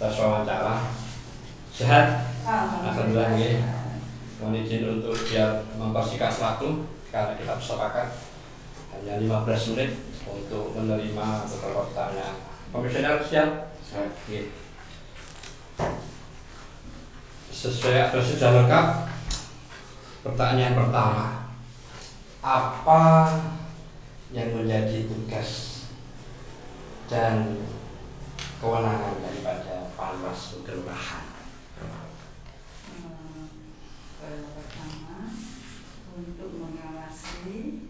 tes wawancara. Sehat? Alhamdulillah nggih. Mohon izin untuk biar mempersingkat waktu karena kita sepakat hanya 15 menit untuk menerima beberapa pertanyaan. Komisioner siap? Siap. Nggih. Sesuai sudah lengkap. Pertanyaan pertama, apa yang menjadi tugas dan kewenangan daripada Panwas Kelurahan? Pertama, untuk mengawasi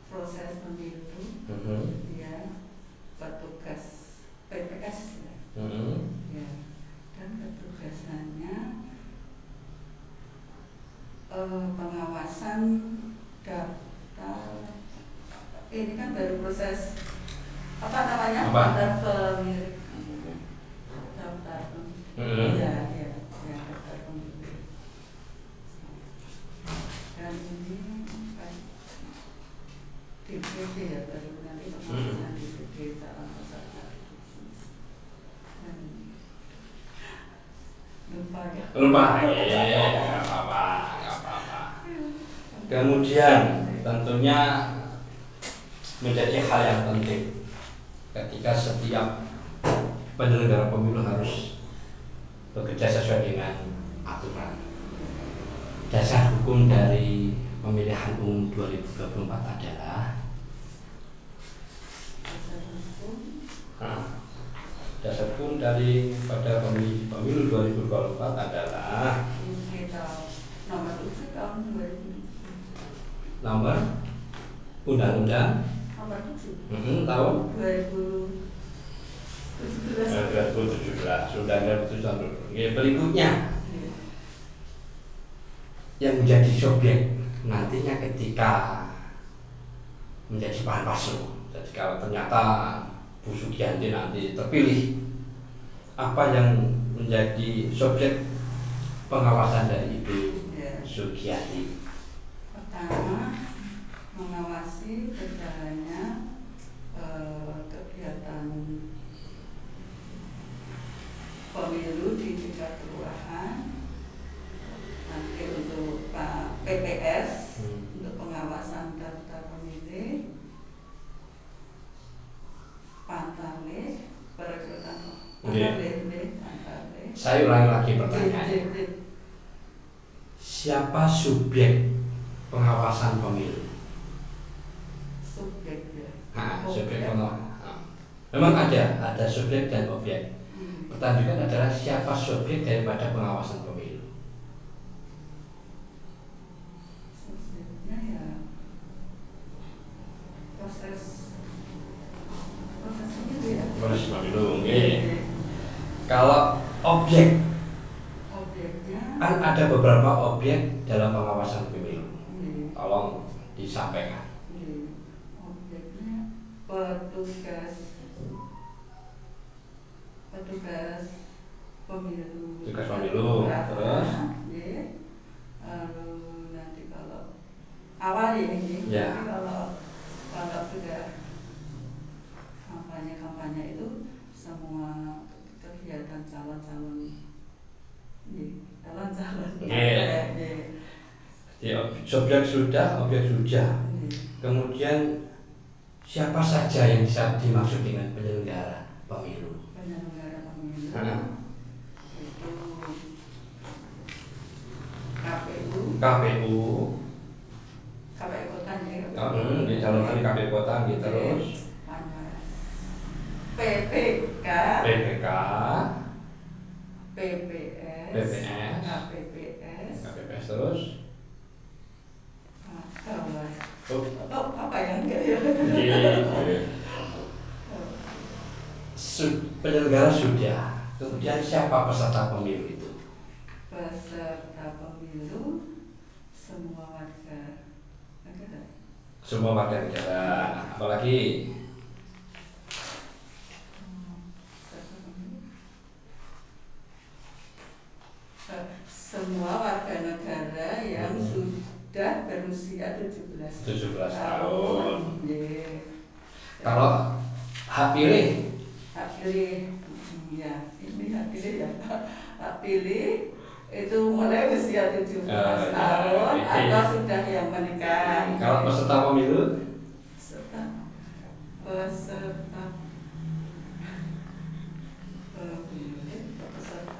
proses pemilu, ya, petugas PPS, ya, dan petugasannya pengawasan daftar. Ini kan baru proses apa namanya? Daftar pemilik. Daftar pemilik. Ya, daftar pemilik. Dan ini DPD ya, baru nanti pengawasan DPD calon peserta. Lupa, nggak apa-apa. Kemudian tentunya menjadi hal yang penting ketika setiap penyelenggara pemilu harus bekerja sesuai dengan aturan. Dasar hukum dari pemilihan umum 2024 adalah dasar hukum dari pada pemilu 2024 adalah nomor 7 tahun 2000. Nomor undang-undang Nomor 7 tahun 2017. Sudah ada putusan. Berikutnya yang menjadi subjek nantinya ketika menjadi bahan palsu. Jadi kalau ternyata Bu Sugianti nanti terpilih, apa yang menjadi subjek pengawasan dari Ibu Sugianti? Pertama, mengawasi berjalannya kegiatan pemilu di tingkat kelurahan. Nanti untuk Pak PPS untuk pengawasan daftar pemilih, Pantale, perekrutan Pantale. Saya ulangi lagi pertanyaannya. Siapa subjek pengawasan pemilu? Subjek ya. Subjek pengawasan. Memang ada subjek dan objek. Pertanyaan adalah siapa subjek daripada pengawasan pemilu? Subjeknya ya proses pemilu ya. Proses pemilu. Kalau objeknya kan ada beberapa objek dalam pengawasan pemilu. Tolong disampaikan. Objeknya petugas pemilu. Tugas pemilu. Terus? Nanti kalau awal ini, ya. kalau sudah kampanye itu semua kegiatan calon-calon. Subjek sudah, objek sudah. Kemudian siapa saja yang bisa dimaksud dengan penyelenggara pemilu? Penyelenggara pemilu itu KPU Kota dicalonkan di KPU Kota gitu. Terus PPK PPS KPPS terus apa yang enggak ya? Penyelenggara sudah. Kemudian siapa peserta pemilu itu? Peserta pemilu semua warga negara. Semua warga negara. Apalagi semua warga negara yang sudah berusia 17 tahun. Kalau hak pilih, ya ini hak pilih ya. Hak pilih itu mulai usia 17 tahun atau sudah yang menikah. kalau peserta pemilu, peserta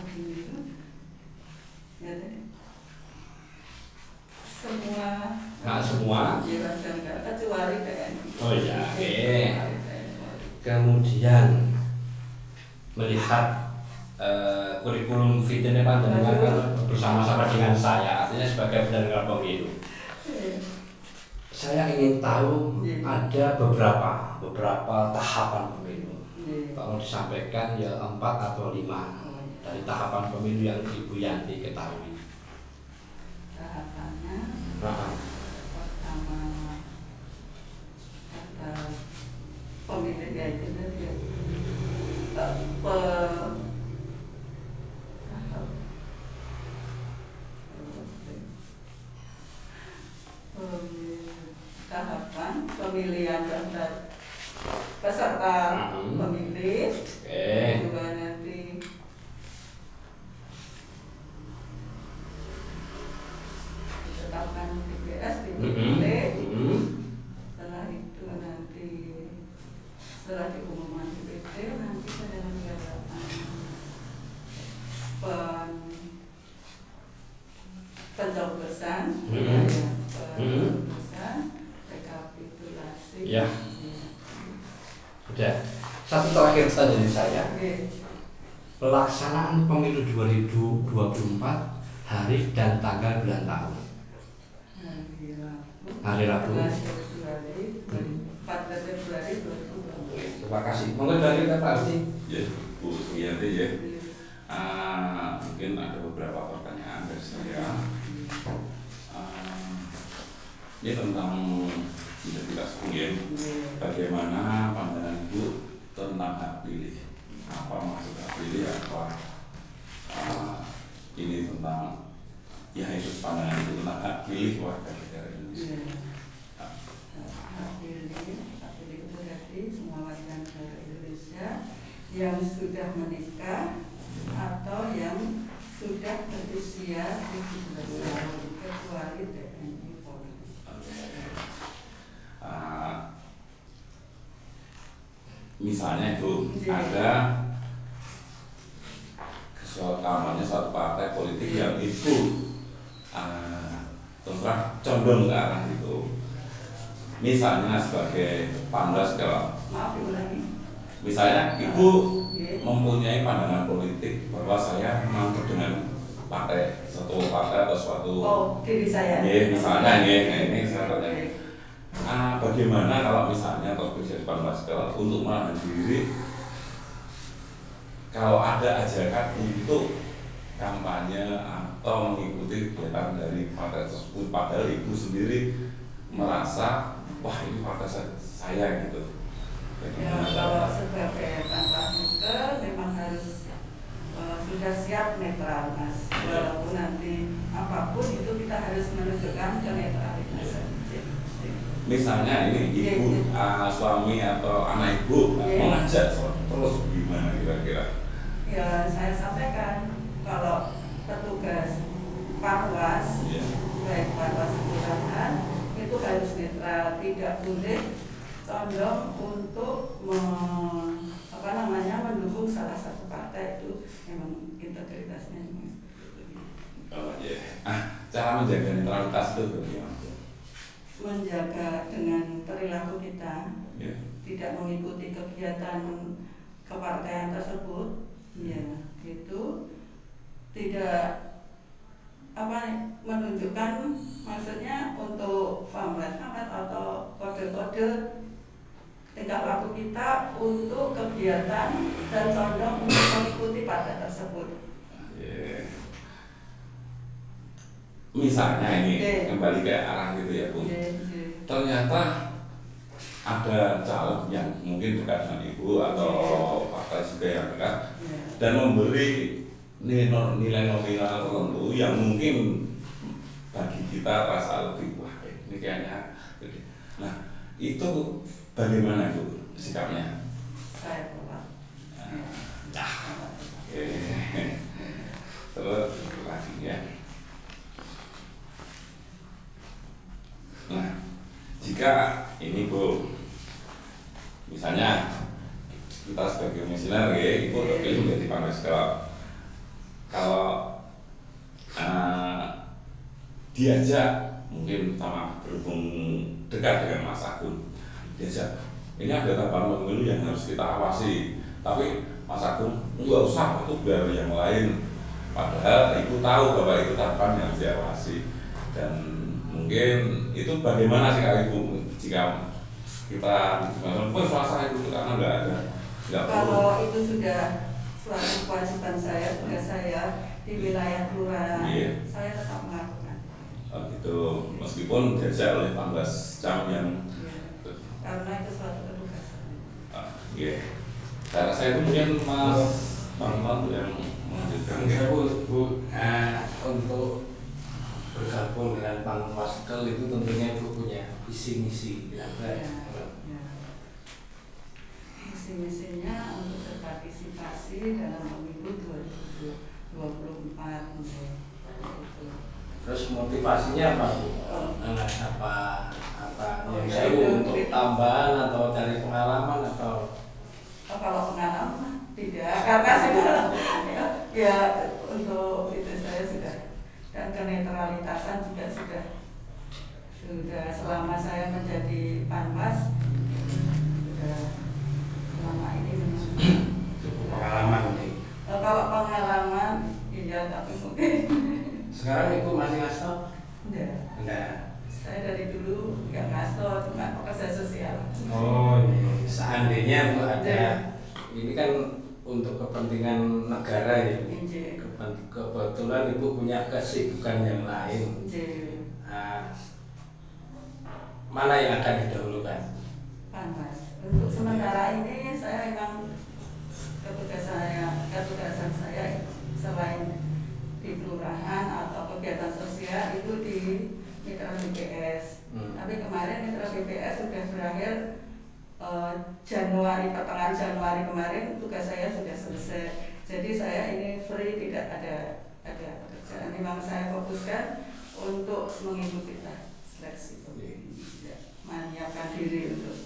pemilu ya deh. Semua kecuali TNI. Oh iya, oke. Kemudian melihat kurikulum fitnya panjenengan kan bersama-sama dengan saya, artinya sebagai penyelenggara pemilu. Saya ingin tahu ada beberapa tahapan pemilu. Kalau disampaikan ya 4 atau 5 dari tahapan pemilu yang Ibu Yanti ketahui. Tahapannya pertama pemilih ya itu dia tahapan pemilihan daftar peserta pemilih, juga nanti ditetapkan TPS dipilih. Setelah itu nanti setelah diumumkan DPT nanti penyelenggaraan pencoblosan, pencoblosan, rekapitulasi. Ya. Sudah. Satu terakhir saja dari saya. Pelaksanaan pemilu 2024 hari dan tanggal bulan tahun. Hari Rabu. 14 Februari 2024. Terima kasih. Monggo dari Pak Asti. Ya, Bu Yanti ya. Mungkin ada beberapa pertanyaan dari saya. Ini tentang identitas ya. Bagaimana pandangan Ibu tentang hak pilih? Apa maksud hak pilih? Apa ini tentang ya itu pandangan Ibu tentang hak pilih warga negara Indonesia? Hak pilih itu berarti semua warga negara Indonesia yang sudah menikah atau yang sudah berusia 17 tahun kecuali TNI Polri. Misalnya Ibu ada kesuatamannya suatu partai politik yang Ibu terserah condong ke arah itu. Misalnya sebagai pandas kalau misalnya Ibu mempunyai pandangan politik bahwa saya mampu dengan suatu partai atau suatu diri saya. Misalnya ini saya tanya. Bagaimana kalau misalnya kalau bisa dipantaskan untuk menahan diri kalau ada ajakan untuk kampanye atau mengikuti kegiatan dari partai tersebut padahal Ibu sendiri merasa wah ini partai saya gitu. Ya, kalau sebagai tanpa hukum memang harus sudah siap netral Mas. Walaupun nanti apapun itu kita harus menunjukkan kenetralitas. Misalnya ini Ibu, suami atau anak Ibu mengajak terus gimana kira-kira? Ya saya sampaikan kalau petugas Panwas, baik Panwas kelurahan itu harus netral, tidak boleh condong untuk mendukung salah satu partai itu memang integritasnya. Cara menjaga netralitas itu bagaimana? Menjaga dengan perilaku kita, tidak mengikuti kegiatan kepartaian tersebut, itu tidak menunjukkan maksudnya untuk pamflet atau kode-kode tingkah laku kita untuk kegiatan dan condong untuk mengikuti partai tersebut. Misalnya ini kembali ke arah gitu ya Bu. Ternyata ada caleg yang mungkin dekat dengan Ibu atau partai juga yang dekat dan memberi nilai nominal tertentu yang mungkin bagi kita rasa lebih wah ini kayaknya. Nah itu bagaimana Bu? sikapnya? Saya tolak. Oke. Terus lagi ya. Nah, jika ini Bu, misalnya kita sebagai misioner ya, Ibu terpilih menjadi Pangdam, kalau diajak mungkin sama berhubung dekat dengan Mas Agung, diajak ini ada tahapan pemilu yang harus kita awasi, tapi Mas Agung nggak usah, itu biar yang lain, padahal Ibu tahu bahwa itu tahapan yang harus diawasi. Dan mungkin itu bagaimana sih Kak Ibu jika kita swasta itu karena nggak ada. Kalau itu sudah suatu kewajiban saya, tugas saya di wilayah kelurahan, saya tetap melakukan. Oh gitu, meskipun diajak oleh 14 jam yang karena itu suatu ketugasan. Iya. Saya rasa itu mungkin Mas Bambang yang melanjutkan. Enggak Bu, untuk bergabung dengan Panwaskel itu tentunya Ibu punya visi-misi. Misi-misinya untuk berpartisipasi dalam pemilu 2024. Terus motivasinya apa Bu? Apa yang saya untuk tambahan atau cari pengalaman atau? Kalau pengalaman tidak, karena sudah ya untuk itu saya sudah, dan kenetralitasan juga sudah selama saya menjadi Panwas sudah selama ini cukup pengalaman nih. Kalau pengalaman iya, tapi mungkin sekarang Ibu masih ngasih? Enggak. Saya dari dulu nggak ngasih, cuma pekerja sosial. Oh iya. Seandainya Bu ada, ini kan untuk kepentingan negara ya. Kebetulan Ibu punya kesibukan yang lain. Nah, mana yang akan didahulukan? Panwas. Untuk sementara ini saya memang ketugasan saya selain di kelurahan atau kegiatan sosial itu di Mitra BPS. Tapi kemarin Mitra BPS sudah berakhir pertengahan Januari kemarin, tugas saya sudah selesai. Jadi saya ini free, tidak ada pekerjaan. Memang saya fokuskan untuk mengikuti seleksi, menyiapkan diri untuk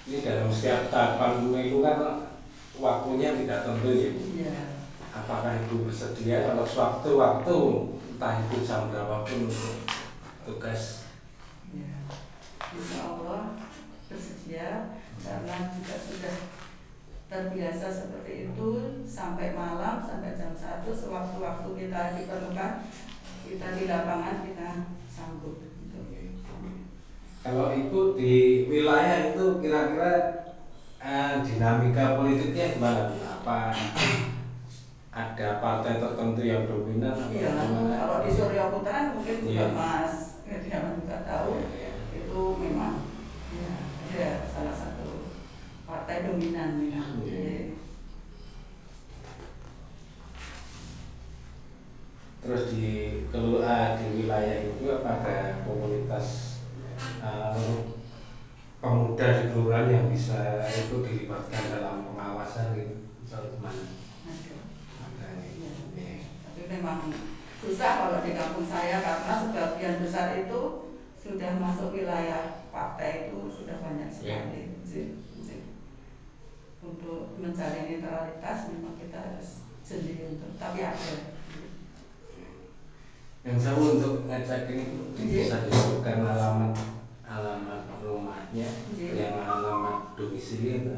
ini dalam setiap tahapan pemilu kan waktunya tidak tentu ya Bu. Iya. Apakah Ibu bersedia kalau sewaktu-waktu entah itu jam berapapun untuk tugas? Ya. Insya Allah bersedia, karena juga sudah terbiasa seperti itu sampai malam, sampai jam 1 sewaktu-waktu kita diperlukan, kita di lapangan kita sanggup. Kalau Ibu di wilayah itu kira-kira dinamika politiknya gimana Bu? Apa ada partai tertentu yang dominan? Iya, kalau di Surya Putra mungkin juga Mas Hediawan juga tahu, itu memang ya, ada salah satu partai dominan. Terus di wilayah itu apakah komunitas pemuda di kelurahan yang bisa itu dilibatkan dalam pengawasan gitu atau gimana? Tapi memang susah kalau di kampung saya, karena sebagian besar itu sudah masuk wilayah partai, itu sudah banyak sekali. Untuk mencari netralitas memang kita harus jeli untuk, tapi ada. Yang saya untuk ngecek ini bisa disebutkan alamat rumahnya, yang alamat domisili itu.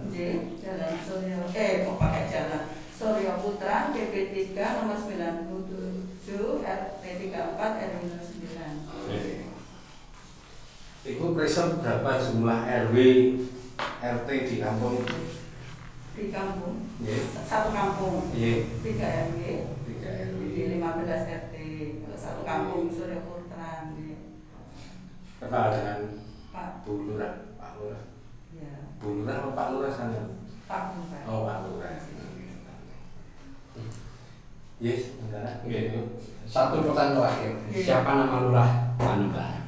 Jalan Surya Putra, PP 3 nomor 97 RT 34 RW 09. Ibu present berapa jumlah RW RT di kampung itu? Di kampung? Satu kampung? 3 RW. 3 RW. Di 15 RT. Satu kampung Surya Putra. Kenal dengan Pak Lurah? Pak Lurah? Ya. Bu Lurah atau Pak Lurah sana? Pak Lurah. Oh, Pak Lurah. Yes, sebentar. Satu pertanyaan terakhir. Siapa nama lurah Panembah?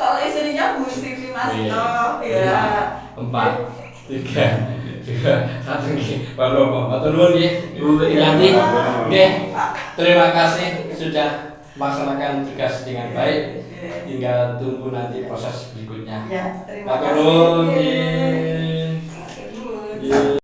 Kalau istrinya Bu Siti Mas Iya. ya. 4, 3, 2, 1 nggih. Pak Romo, matur nuwun nggih. Bu Yanti. Nggih. Terima kasih sudah melaksanakan tugas dengan baik. Tinggal tunggu nanti proses berikutnya. Ya, terima Matur kasih. nuwun nggih. Matur nuwun. Nggih.